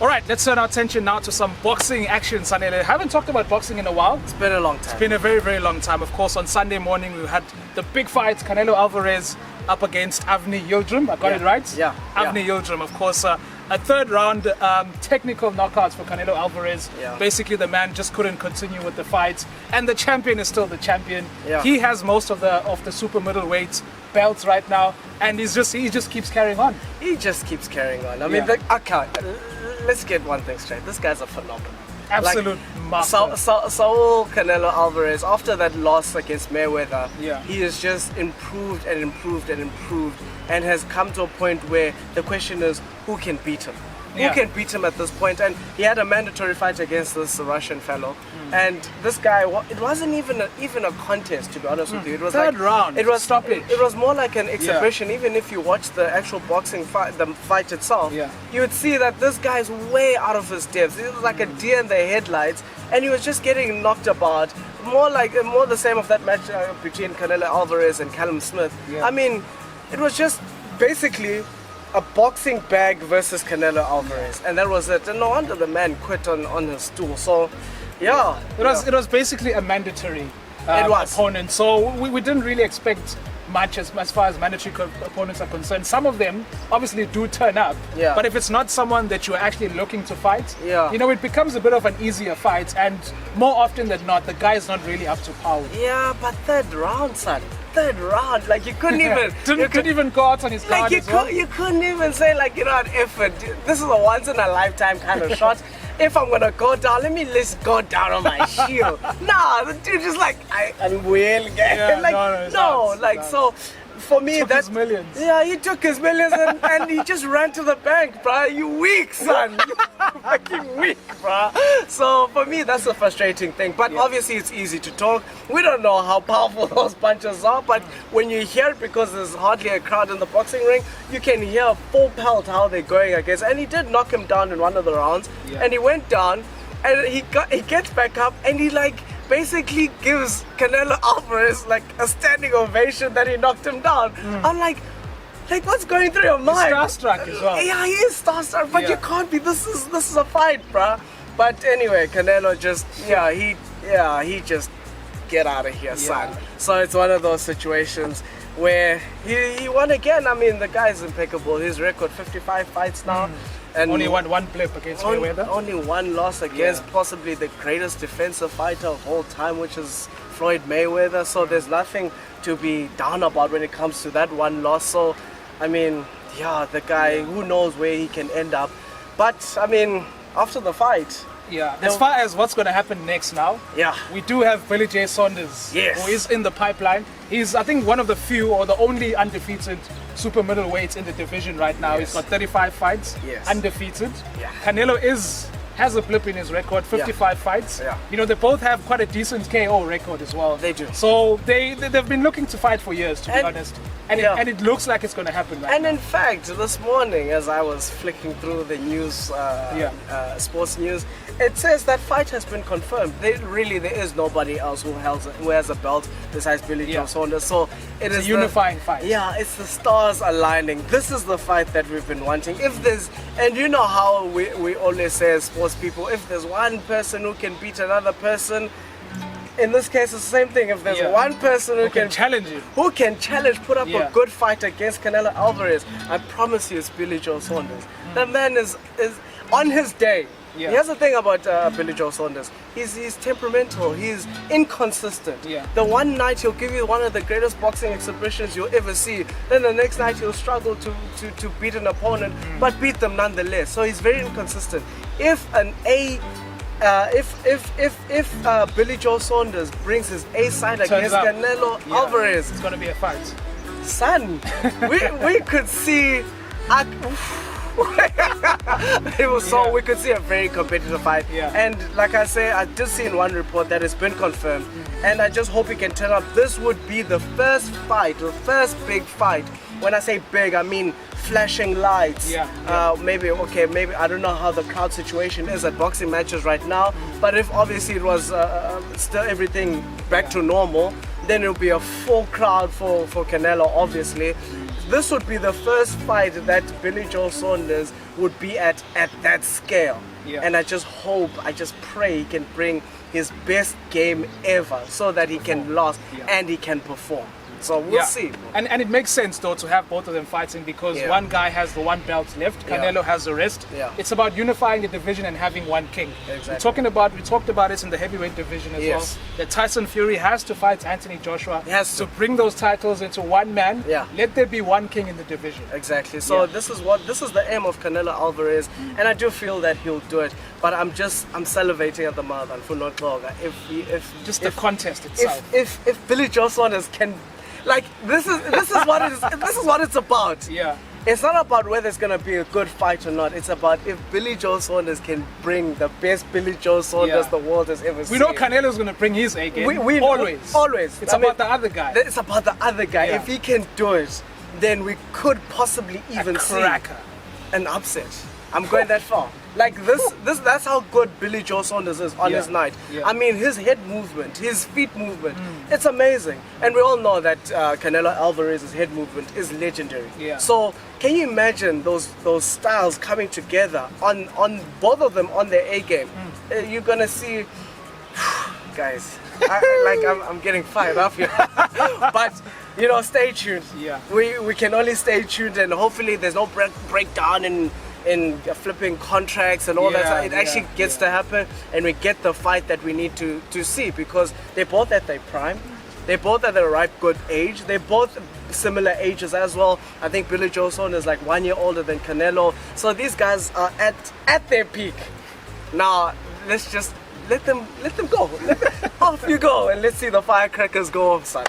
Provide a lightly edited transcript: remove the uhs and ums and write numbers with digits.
All right, let's turn our attention now to some boxing action, Sanele. Haven't talked about boxing in a while. It's been a long time. It's been a very, very long time. Of course, on Sunday morning, we had the big fight, Canelo Alvarez up against Avni Yildrim. I got it right? Yeah. Avni Yildrim, of course. A third round technical knockouts for Canelo Alvarez. Yeah. Basically, the man just couldn't continue with the fight, and the champion is still the champion. Yeah. He has most of the super middleweight belts right now, and he just keeps carrying on. He just keeps carrying on. I mean, let's get one thing straight. This guy's a phenomenon. Absolute master. Saul Canelo Alvarez, after that loss against Mayweather, Yeah. he has just improved and improved and improved, and has come to a point where the question is, who can beat him? Yeah. Who can beat him at this point? And he had a mandatory fight against this Russian fellow, and this guy, it wasn't even a contest, to be honest with you. It was Third round. It was stoppage. It was more like an exhibition. Even if you watch the actual boxing fight, the fight itself, Yeah. you would see that this guy's way out of his depth. It was like a deer in the headlights, and he was just getting knocked about. More the same of that match between Canelo Alvarez and Callum Smith. Yeah. I mean, it was just basically a boxing bag versus Canelo Alvarez, and that was it. And no wonder the man quit on his stool. So, yeah, It was basically a mandatory It was. opponent, so we didn't really expect much as far as mandatory opponents are concerned. Some of them obviously do turn up, Yeah. but if it's not someone that you're actually looking to fight, Yeah. it becomes a bit of an easier fight, and more often than not, the guy is not really up to par. Yeah, but third round, son. Third round, like you couldn't even didn't even go out on his guard like as well. you couldn't even say, like, an effort. This is a once in a lifetime kind of shot. If I'm gonna go down, let me just go down on my shield. Nah, the dude just like I'm will get Yeah, like no, it's no, not. like so. For me, Took that's his millions. Yeah, he took his millions and he just ran to the bank, bruh. You weak, son. You fucking weak, bruh. So for me, that's a frustrating thing. But obviously, it's easy to talk. We don't know how powerful those punches are, but when you hear it, because there's hardly a crowd in the boxing ring, you can hear full pelt how they're going against. And he did knock him down in one of the rounds, and he went down, and he gets back up, and he basically gives Canelo Alvarez like a standing ovation that he knocked him down. I'm like what's going through your mind? Starstruck as well. Yeah, he is starstruck, but Yeah. you can't be. This is a fight, bruh. But anyway, Canelo just he just get out of here, son. So it's one of those situations where he won again. I mean, the guy's impeccable. His record 55 fights now. And Only one blip against Mayweather. only one loss against possibly the greatest defensive fighter of all time, which is Floyd Mayweather. So there's nothing to be down about when it comes to that one loss. So, I mean, the guy, who knows where he can end up. But, I mean, after the fight... Yeah, as far as what's going to happen next now, we do have Billy J. Saunders, who is in the pipeline. He's, I think, one of the few or the only undefeated super middleweights in the division right now. He's got 35 fights, undefeated. Canelo has a blip in his record, 55 fights. They both have quite a decent KO record as well. They do. So they've been looking to fight for years, to be honest. And it looks like it's going to happen right now. And in fact, this morning, as I was flicking through the news, sports news, it says that fight has been confirmed. There is nobody else who has a belt besides Billy Joe Saunders. So it's a unifying fight. Yeah, it's the stars aligning. This is the fight that we've been wanting. And you know how we always say as sports people, if there's one person who can beat another person, in this case, it's the same thing. If there's one person who can challenge you, put up a good fight against Canelo Alvarez, I promise you it's Billy Joe Saunders. That man is on his day. Here's the thing about Billy Joe Saunders. He's temperamental. He's inconsistent. The one night he'll give you one of the greatest boxing exhibitions you'll ever see. Then the next night he'll struggle to beat an opponent, but beat them nonetheless. So he's very inconsistent. If Billy Joe Saunders brings his A side against Canelo Alvarez, it's going to be a fight. Son, we could see. We could see a very competitive fight. And like I say, I did see in one report that it's been confirmed, and I just hope it can turn up. This would be the first big fight. When I say big, I mean flashing lights. Maybe I don't know how the crowd situation is at boxing matches right now, but if obviously it was still everything back to normal, then it'll be a full crowd for Canelo, obviously. this would be the first fight that Billy Joe Saunders would be at that scale. Yeah. And I just pray he can bring his best game ever so that he can last and he can perform. So we'll see. And it makes sense though to have both of them fighting because one guy has the one belt left, Canelo has the rest. It's about unifying the division and having one king. Exactly. We talked about it in the heavyweight division as well. That Tyson Fury has to fight Anthony Joshua to bring those titles into one man. Let there be one king in the division. Exactly. So this is the aim of Canelo Alvarez, and I do feel that he'll do it. But I'm salivating at the mouth and for not longer. If the contest itself. If Billy Joe Saunders can. Like this is what it is. This is what it's about. Yeah. It's not about whether it's gonna be a good fight or not. It's about if Billy Joe Saunders can bring the best Billy Joe Saunders the world has ever seen. We know Canelo's gonna bring his A game. We always. It's about the other guy. It's about the other guy. If he can do it, then we could possibly even see an upset. I'm going that far. Like that's how good Billy Joe Saunders is on his night. I mean, his head movement, his feet movement, it's amazing. And we all know that Canelo Alvarez's head movement is legendary. So can you imagine those styles coming together on both of them on their A game? You're gonna see, guys. I'm getting fired up here. But you know, stay tuned. We can only stay tuned, and hopefully there's no breakdown in flipping contracts and all that. It actually gets to happen, and we get the fight that we need to see, because they're both at their prime. They're both at the right good age. They're both similar ages as well. I think Billy Joe Saunders is like 1 year older than Canelo. So these guys are at their peak. Now let's just let them go. Off you go, and let's see the firecrackers go off, son.